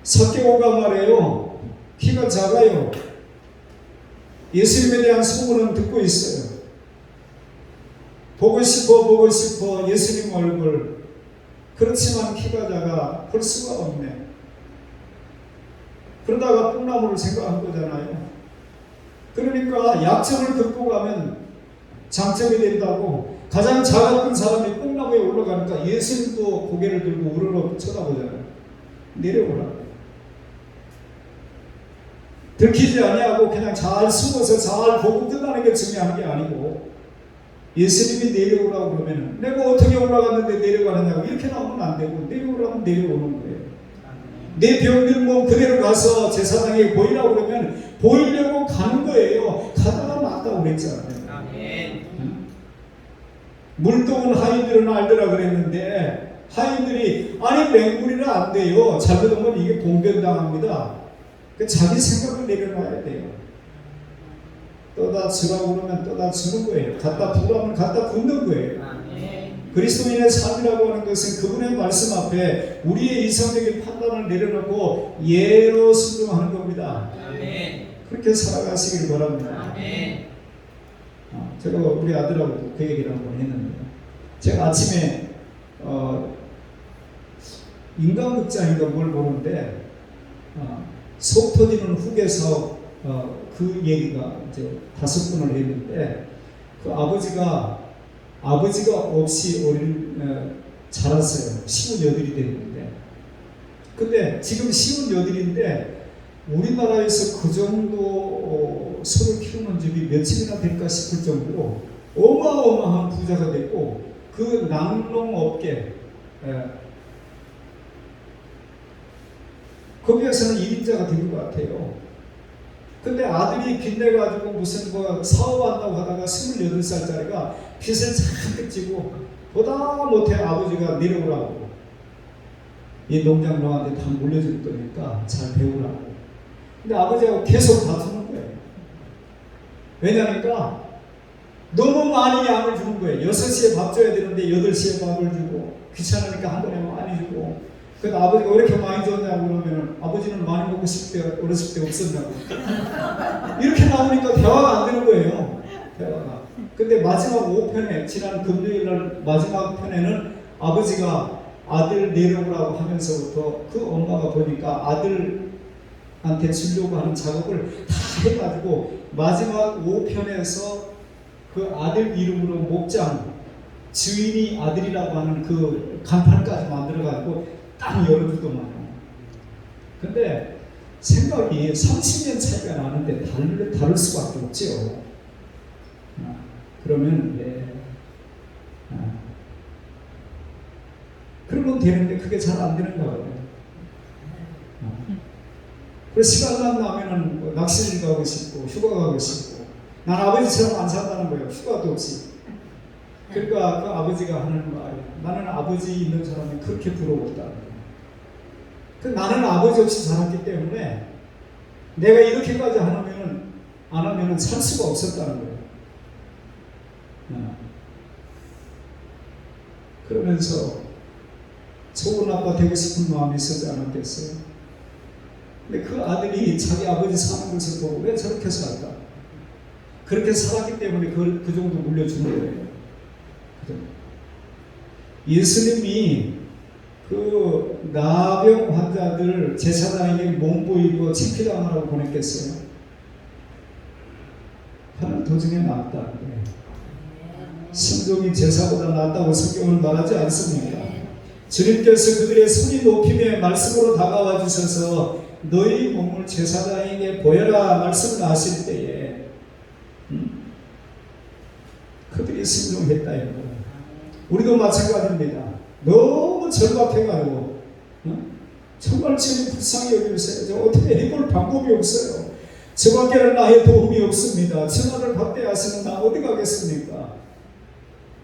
삭개오가 말해요. 키가 작아요. 예수님에 대한 소문은 듣고 있어요. 보고 싶어 예수님 얼굴. 그렇지만 키가 작아 볼 수가 없네. 그러다가 뽕나무를 생각한 거잖아요. 그러니까 약점을 극복하면 장점이 된다고 가장 작았던 사람이 뽕나무에 올라가니까 예수님도 고개를 들고 우러러 쳐다보잖아요. 내려오라고. 들키지 아니하고 그냥 잘 숨어서 잘 보고 끝나는 게 중요한 게 아니고 예수님이 내려오라고 그러면 내가 어떻게 올라갔는데 내려가느냐고 이렇게 나오면 안 되고 내려오라면 내려오는 거예요. 내 병든 몸 그대로 가서 제사장에게 보이라고 그러면 보이려고 가는 거예요. 가다가 낫다고 그랬잖아요. 물동은 하인들은 알더라 그랬는데 하인들이 아니 맹물이라 안 돼요. 잘못하면 이게 봉변당합니다. 자기 생각을 내려놔야 돼요. 떠다 주라고 그러면 떠다 주는 거예요. 갖다 부라면 갖다 붓는 거예요. 그리스도인의 삶이라고 하는 것은 그분의 말씀 앞에 우리의 이성적인 판단을 내려놓고 예로 순종하는 겁니다. 그렇게 살아가시길 바랍니다. 제가 우리 아들하고도 그 얘기를 한번 했는데 제가 아침에 인간극장인가 뭘 보는데 속 터지는 후계서 그 얘기가 이제 5분을 했는데 그 아버지가 없이 자랐어요. 58이 됐는데 근데 지금 58인데 우리나라에서 그 정도 소를 키우는 집이 몇집이나 될까 싶을 정도로 어마어마한 부자가 됐고 그 낙농업계 거기에서는 1인자가 된 것 같아요. 근데 아들이 빚내가지고 무슨 사업한다고 하다가 28살짜리가 빚을 잔뜩 지고 보다 못해 아버지가 내려오라고 이 농장농한테 다 물려줄 거니까 잘 배우라고. 근데 아버지하고 계속 다투는 거예요. 왜냐니까 너무 많이 양을 주는 거예요. 6시에 밥 줘야 되는데 8시에 밥을 주고, 귀찮으니까 한 번에 많이 주고. 그래서 아버지가 왜 이렇게 많이 줬냐고 그러면 아버지는 많이 먹고 싶을 때, 어렸을 때 없었냐고. 이렇게 나오니까 대화가 안 되는 거예요. 대화가. 근데 마지막 5편에, 지난 금요일 날 마지막 편에는 아버지가 아들 내려오라고 하면서부터 그 엄마가 보니까 아들한테 주려고 하는 작업을 다 해가지고 마지막 5편에서 그 아들 이름으로 목장, 주인이 아들이라고 하는 그 간판까지 만들어가지고 딱 열어주더만요. 근데 생각이 30년 차이가 나는데 다를 수밖에 없죠. 그러면 그러면 되는데 그게 잘 안 되는가 봐요. 그래서 시간만 나면은 뭐 낚시를 가고 싶고 휴가 가고 싶고, 난 아버지처럼 안 산다는 거예요. 휴가도 없이. 그러니까 그 아버지가 하는 말이, 나는 아버지 있는 사람이 그렇게 부러웠다는 거예요. 나는 아버지 없이 자랐기 때문에 내가 이렇게까지 안 하면은 살 수가 없었다는 거예요. 그러면서 좋은 아빠 되고 싶은 마음이 있었지 않았겠어요? 근데 그 아들이 자기 아버지 사는 것을 보고 왜 저렇게 살까? 그렇게 살았기 때문에 그 정도 물려주는 거예요. 예수님이 그 나병 환자들 제사장에게 몸보이고 창피당하라고 보냈겠어요? 하는 도중에 나았다는 거예요. 순종이 제사보다 낫다고 성경은 말하지 않습니까? 주님께서 그들의 손이 높임에 말씀으로 다가와 주셔서 너희 몸을 제사장에게 보여라 말씀을 하실 때에 그들이 순종했다 이거. 우리도 마찬가지입니다. 너무 절박해가지고 정말 주님 불쌍히 여기세요. 저 어떻게 해볼 방법이 없어요. 저밖에는 나의 도움이 없습니다. 전화를 받게 하시는 나 어디 가겠습니까?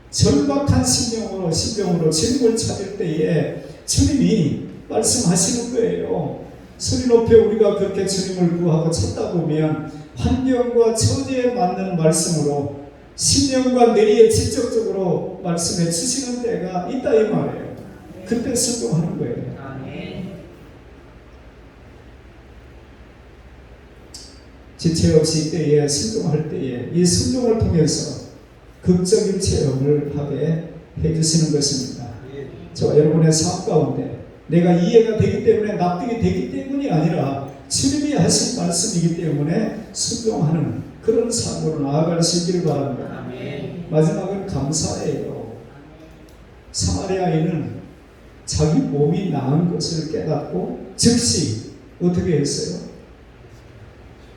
절박한 심령으로 주님을 찾을 때에 주님이 말씀하시는 거예요. 소리 높여 우리가 그렇게 주님을 구하고 찾다 보면 환경과 처지에 맞는 말씀으로 심령과 뇌리에 직접적으로 말씀해 주시는 때가 있다 이 말이에요. 그때 순종하는 거예요. 지체 없이 때에 순종할 때에 이 순종을 통해서 극적인 체험을 하게 해주시는 것입니다. 저와 여러분의 삶 가운데 내가 이해가 되기 때문에 납득이 되기 때문이 아니라 주님이 하신 말씀이기 때문에 순종하는 그런 삶으로 나아갈 수 있기를 바랍니다. 마지막은 감사예요. 사마리아인은 자기 몸이 나은 것을 깨닫고 즉시 어떻게 했어요?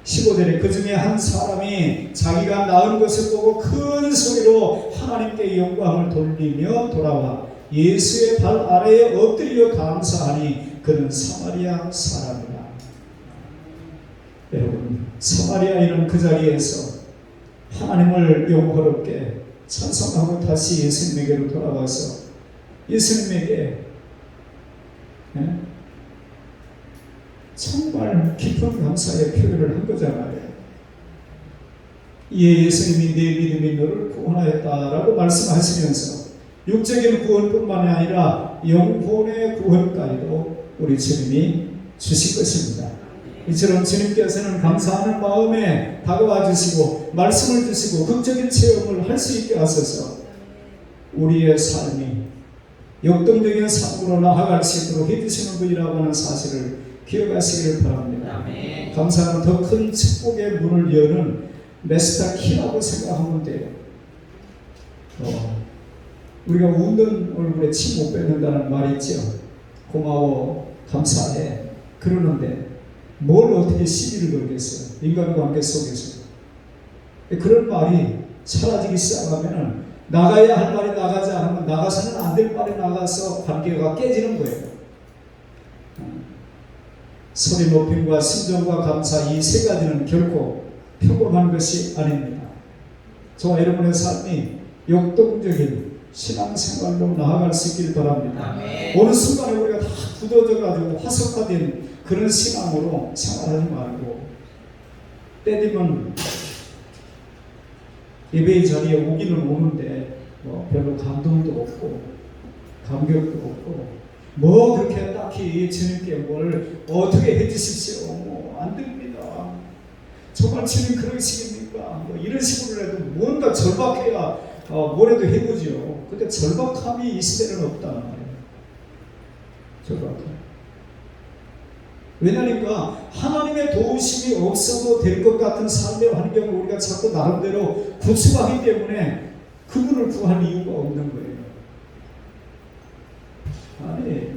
15절에 그 중에 한 사람이 자기가 낳은 것을 보고 큰 소리로 하나님께 영광을 돌리며 돌아와 예수의 발 아래에 엎드려 감사하니 그는 사마리아 사람이다. 여러분, 사마리아인은 그 자리에서 하나님을 영화롭게 찬송하고 다시 예수님에게로 돌아와서 예수님에게 정말 깊은 감사의 표현을 한 거잖아요. 예수님이 내 믿음이 너를 구원하였다라고 말씀하시면서 육적인 구원뿐만 아니라 영혼의 구원까지도 우리 주님이 주실 것입니다. 이처럼 주님께서는 감사하는 마음에 다가와 주시고 말씀을 주시고 극적인 체험을 할 수 있게 하셔서 우리의 삶이 역동적인 삶으로 나아갈 수 있도록 해주시는 분이라고 하는 사실을 기억하시기를 바랍니다. 감사는 더 큰 축복의 문을 여는 메스터 키라고 생각하면 돼요. 우리가 웃는 얼굴에 침 못 뱉는다는 말이 있죠. 고마워, 감사해. 그러는데 뭘 어떻게 시비를 걸겠어요? 인간관계 속에서. 그런 말이 사라지기 시작하면 나가야 할 말이 나가지 않으면 나가서는 안 될 말이 나가서 관계가 깨지는 거예요. 소리 높임과 순종과 감사 이 세 가지는 결코 평범한 것이 아닙니다. 저와 여러분의 삶이 역동적인 신앙생활로 나아갈 수 있길 바랍니다. 어느 순간에 우리가 다 굳어져가지고 화석화된 그런 신앙으로 생활하지 말고 때리면 예배의 자리에 오기는 오는데 별로 감동도 없고 감격도 없고 뭐 그렇게 딱히 주님께 뭘 어떻게 해주십시오 안 됩니다. 정말 주님 그러시겠습니까? 이런 식으로 해도 뭔가 절박해야 뭐라도 해보죠. 근데 절박함이 이 시대는 없다는 말이에요. 절박함. 왜냐니까 하나님의 도우심이 없어도 될 것 같은 삶의 환경을 우리가 자꾸 나름대로 구축하기 때문에 그분을 구할 이유가 없는 거예요. 아니,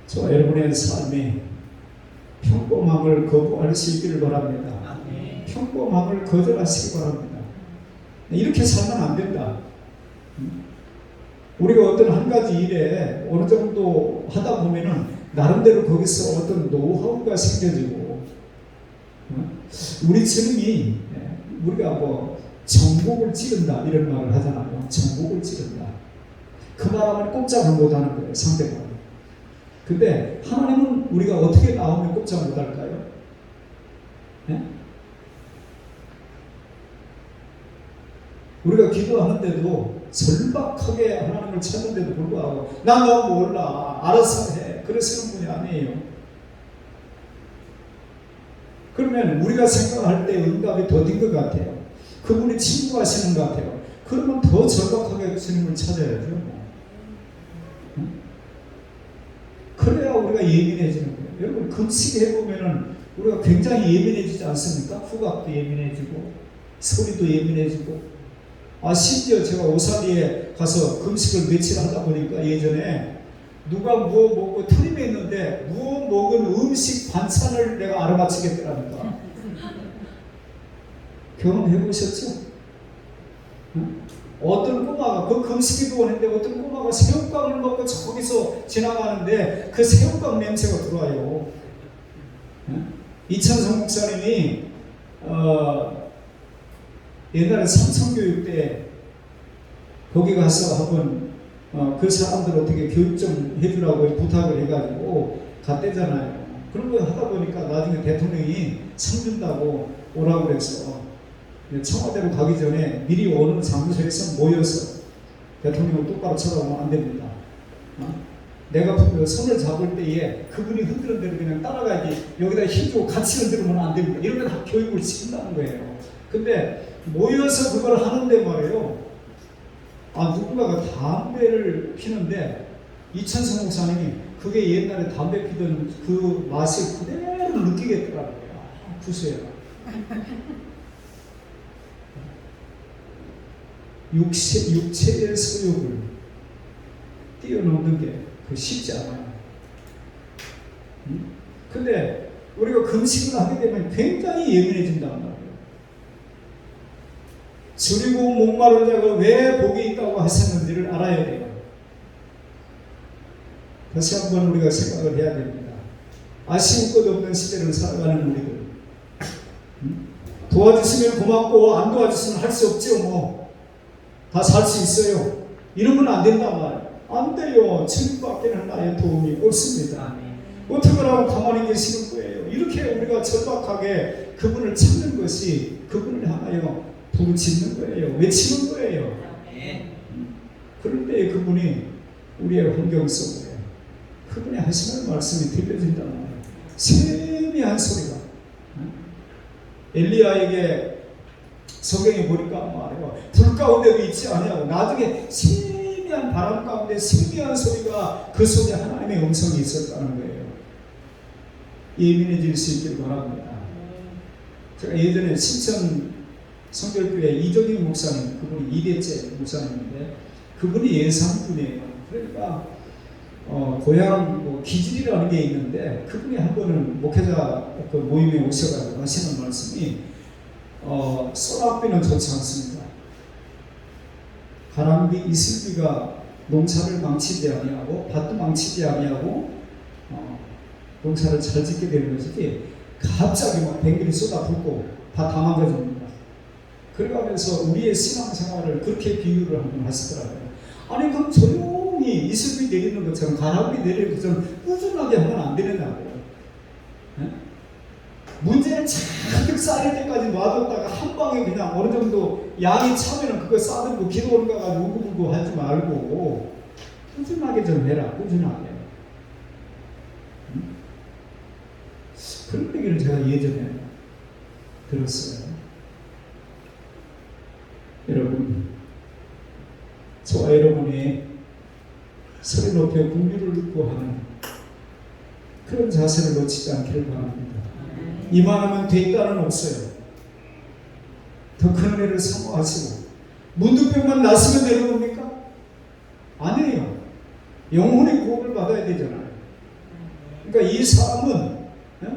저 여러분의 삶이 평범함을 거부하시기를 바랍니다. 평범함을 거절하시기 바랍니다. 이렇게 살면 안 된다. 우리가 어떤 한 가지 일에 어느 정도 하다 보면은 나름대로 거기서 어떤 노하우가 생겨지고, 우리 주님이 우리가 정복을 찌른다 이런 말을 하잖아요. 정복을 찌른다. 그 말하면 꼼짝을 못하는 거예요, 상대방이. 근데 하나님은 우리가 어떻게 나오면 꼼짝 못할까요? 우리가 기도하는데도 절박하게 하나님을 찾는데도 불구하고 난 너 몰라 알아서 해 그러시는 분이 아니에요. 그러면 우리가 생각할 때 응답이 더딘 것 같아요. 그분이 친구하시는 것 같아요. 그러면 더 절박하게 주님을 찾아야죠. 그래야 우리가 예민해지는 거예요. 여러분 금식 해보면은 우리가 굉장히 예민해지지 않습니까? 후각도 예민해지고 소리도 예민해지고. 심지어 제가 오사리에 가서 금식을 며칠 하다 보니까 예전에 누가 무엇 먹고 틀림에 있는데 무엇 먹은 음식 반찬을 내가 알아맞히겠더랍니다. 경험해 보셨죠? 어떤 꼬마가 그 금식기도 하는데 어떤 꼬마가 새우깡을 먹고 저기서 지나가는데 그 새우깡 냄새가 들어와요. 이찬성 목사님이 옛날에 삼성교육 때 거기 가서 한번 그 사람들 어떻게 교육 좀 해주라고 부탁을 해가지고 갔대잖아요. 그런 거 하다 보니까 나중에 대통령이 상 준다고 오라고 그래서 청와대로 가기 전에 미리 오는 장소에서 모여서 대통령을 똑바로 쳐다보면 안 됩니다. 내가 손을 잡을 때에 그분이 흔드는 대로 그냥 따라가야지 여기다 힘주고 같이 흔들면 안 됩니다. 이런 거 다 교육을 시킨다는 거예요. 근데 모여서 그걸 하는데 말이에요. 누군가가 담배를 피는데 이찬성 목사님이 그게 옛날에 담배 피던 그 맛을 그대로 느끼겠더라고요. 구수해요. 육체의 소욕을 뛰어넘는 게 쉽지 않아요. 근데 우리가 금식을 하게 되면 굉장히 예민해진단 말이에요. 줄이고 목마른 자가 왜 복이 있다고 하셨는지를 알아야 돼요. 다시 한번 우리가 생각을 해야 됩니다. 아쉬울 것 없는 시대를 살아가는 우리들. 도와주시면 고맙고 안 도와주시면 할 수 없죠. 다 살 수 있어요. 이러면 안 된단 말이에요. 안 돼요. 주님밖에는 나의 도움이 없습니다. 어떻게 하라고 가만히 계시는 거예요. 이렇게 우리가 절박하게 그분을 찾는 것이 그분을 향하여 부르짖는 거예요. 외치는 거예요. 그럴 때 그분이 우리의 환경 속에 그분이 하시는 말씀이 들려진단 말이에요. 세미한 소리가. 엘리야에게 성경에 보니까 말이에요. 불 가운데도 있지 않냐고. 나중에 세미한 바람 가운데 세미한 소리가 그 속에 하나님의 음성이 있었다는 거예요. 예민해질 수 있기를 바랍니다. 제가 예전에 신천 성결교회 이종인 목사님, 그분이 2대째 목사님인데 그분이 예상분이에요. 그러니까 고향 기질이라는 게 있는데 그분이 한 번은 목회자 그 모임에 오셔가지고 하시는 말씀이 소낙비는 좋지 않습니다. 가랑비, 이슬비가 농사를 망치지 아니하고 밭도 망치지 아니하고 농사를 잘 짓게 되는 것이지 갑자기 막 뱅길이 쏟아붓고 다 망가집니다. 그래가면서 우리의 신앙생활을 그렇게 비유를 한번 하시더라고요. 아니 그럼 조용히 이슬비 내리는 것처럼 가랑비 내리는 것처럼 꾸준하게 하면 안 되느냐고요. 문제는 그냥 잔뜩 쌓일 때까지 놔뒀다가 한 방에 그냥 어느 정도 양이 차면은 그거 싸들고 기도 올가 가지고 우고우고 하지 말고 꾸준하게 좀 해라. 꾸준하게. 그런 얘기를 제가 예전에 들었어요. 여러분, 저와 여러분이 소리 높여 긍휼을 듣고 하는 그런 자세를 놓치지 않기를 바랍니다. 이만하면 되있다는 없어요. 더 큰 은혜를 사모하시고 문득병만 났으면 되는 겁니까? 아니에요. 영혼의 구원을 받아야 되잖아요. 그러니까 이 사람은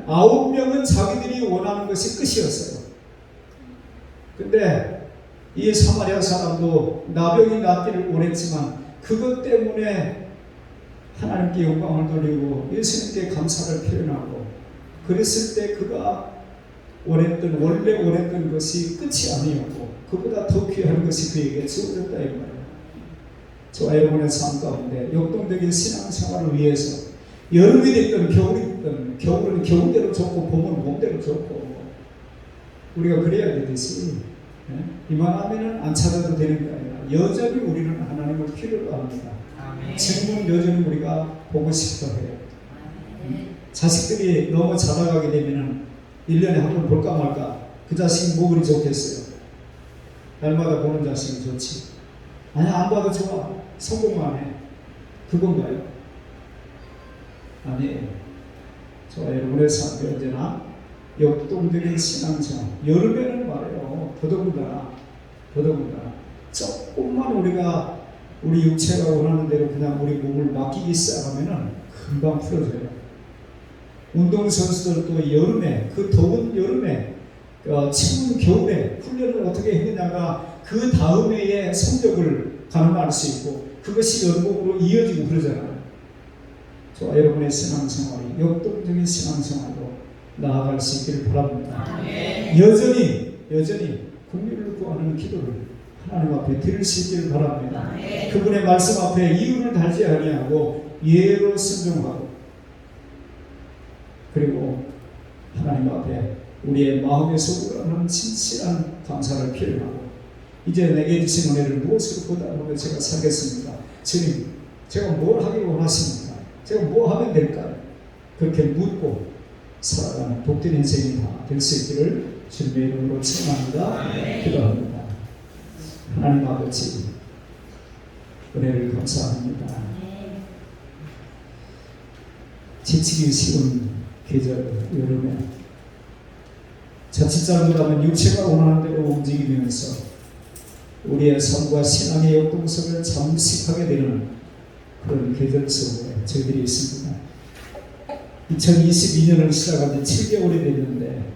9명은 자기들이 원하는 것이 끝이었어요. 근데 이 사마리아 사람도 나병이 낫기를 원했지만 그것 때문에 하나님께 영광을 돌리고 예수님께 감사를 표현하고 그랬을 때 그가 원래 원했던 것이 끝이 아니었고 그보다 더 귀한 것이 그에게 주어졌다 이 말이에요. 저와 여러분의 삶 가운데 역동적인 신앙생활을 위해서 여름이 됐든 겨울이 됐든 겨울은 겨울대로 좋고 봄은 봄대로 좋고 우리가 그래야 되듯이 이만하면은 안 찾아도 되는 게 아니라 여전히 우리는 하나님을 필요로 합니다. 지금은 여전히 우리가 보고 싶어 해요. 자식들이 너무 자라가게 되면은 1년에 한 번 볼까 말까. 그 자식이 뭐 그리 좋겠어요. 날마다 보는 자식이 좋지. 아니 안 봐도 좋아. 성공만 해. 그건가요? 아니에요. 저와 여러분의 삶이 언제나 역동적인 신앙생활. 여름에는 말이에요. 더더군다나 조금만 우리가 우리 육체가 원하는 대로 그냥 우리 몸을 맡기기 시작하면은 금방 풀어져요. 운동선수들도 여름에, 그 더운 여름에, 추운 겨울에 훈련을 어떻게 했느냐가 그 다음 해의 성적을 가늠할 수 있고 그것이 연봉으로 이어지고 그러잖아요. 저와 여러분의 신앙생활이 역동적인 신앙생활로 나아갈 수 있기를 바랍니다. 여전히 긍휼을 구하는 기도를 하나님 앞에 드릴 수 있기를 바랍니다. 그분의 말씀 앞에 이유를 달지 아니하고 예로 순종하고 그리고 하나님 앞에 우리의 마음에서 우러나는 진실한 감사를 표현하고 이제 내게 주신 은혜를 무엇으로 보답하며 제가 살겠습니다. 주님, 제가 뭘 하길 원하십니까? 제가 뭐 하면 될까요? 그렇게 묻고 살아가는 복된 인생이 다 될 수 있기를 주님의 이름으로 축원합니다. 기도합니다. 하나님 아버지, 은혜를 감사합니다. 지치기 쉬운 계절 여름에 자칫 잘못하면 육체가 원하는 대로 움직이면서 우리의 삶과 신앙의 역동성을 잠식하게 되는 그런 계절 속에 저희들이 있습니다. 2022년을 시작한 지 7개월이 됐는데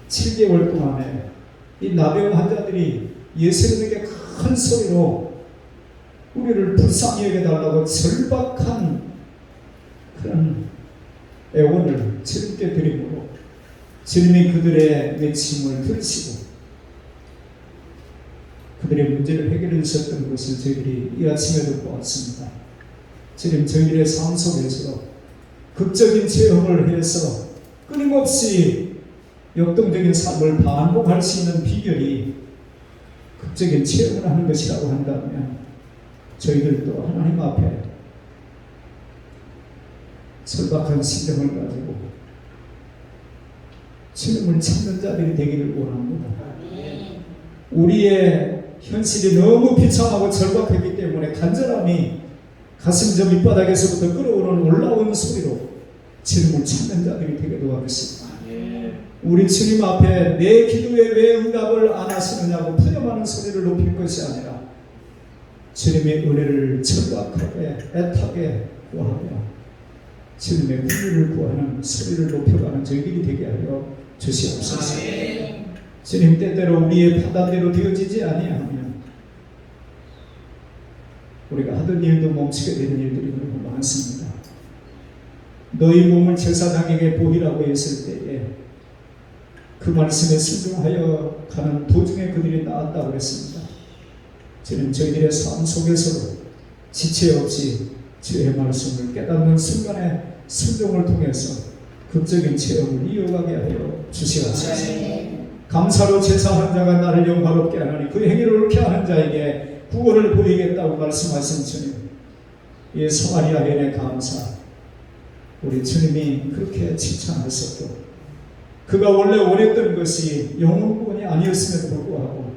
7개월 동안에 이 나병 환자들이 예수님에게 큰 소리로 우리를 불쌍히 여겨달라고 절박한 그런 애원을 주님께 드림으로 주님이 그들의 외침을 들으시고 그들의 문제를 해결해 주셨던 것을 저희들이 이 아침에도 보았습니다. 주님, 저희들의 삶 속에서 극적인 체험을 해서 끊임없이 역동적인 삶을 반복할 수 있는 비결이 극적인 체험을 하는 것이라고 한다면 저희들도 하나님 앞에 절박한 심정을 가지고 주님을 찾는 자들이 되기를 원합니다. 우리의 현실이 너무 비참하고 절박했기 때문에 간절함이 가슴 저 밑바닥에서부터 끌어오는 올라오는 소리로 주님을 찾는 자들이 되게 도와주십니다. 우리 주님 앞에 내 기도에 왜 응답을 안 하시느냐고 푸념하는 소리를 높일 것이 아니라 주님의 은혜를 절박하게 애타게 구하며 주님의 긍휼을 구하는 소리를 높여가는 저희들이 되게 하여 주시옵소서. 주님, 때때로 우리의 판단대로 되어지지 아니하면 우리가 하던 일도 멈추게 되는 일들이 너무 많습니다. 너희 몸을 제사장에게 보이라고 했을 때에 그 말씀에 순종하여 가는 도중에 그들이 나았다고 했습니다. 주님, 저희들의 삶 속에서도 지체 없이 주의 말씀을 깨닫는 순간에 순종을 통해서 극적인 체험을 이어가게 하여 주시옵소서. 감사로 제사하는 자가 나를 영화롭게 하나니 그 행위를 옳게 하는 자에게 구원을 보이겠다고 말씀하신 주님, 이 사마리아 여인의 감사, 우리 주님이 그렇게 칭찬하셨고, 그가 원래 원했던 것이 영혼 구원이 아니었음에도 불구하고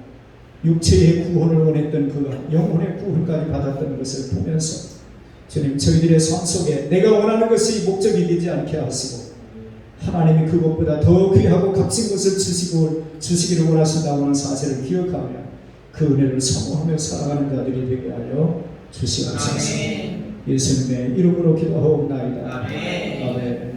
육체의 구원을 원했던 그가 영혼의 구원까지 받았던 것을 보면서 주님, 저희들의 삶 속에 내가 원하는 것이 목적이 되지 않게 하시고 하나님이 그것보다 더 귀하고 값진 것을 주시기를 원하신다고 하는 사실을 기억하며 그 은혜를 사모하며 살아가는 자들이 되게 하여 주시옵소서. 예수님의 이름으로 기도하옵나이다. 아멘.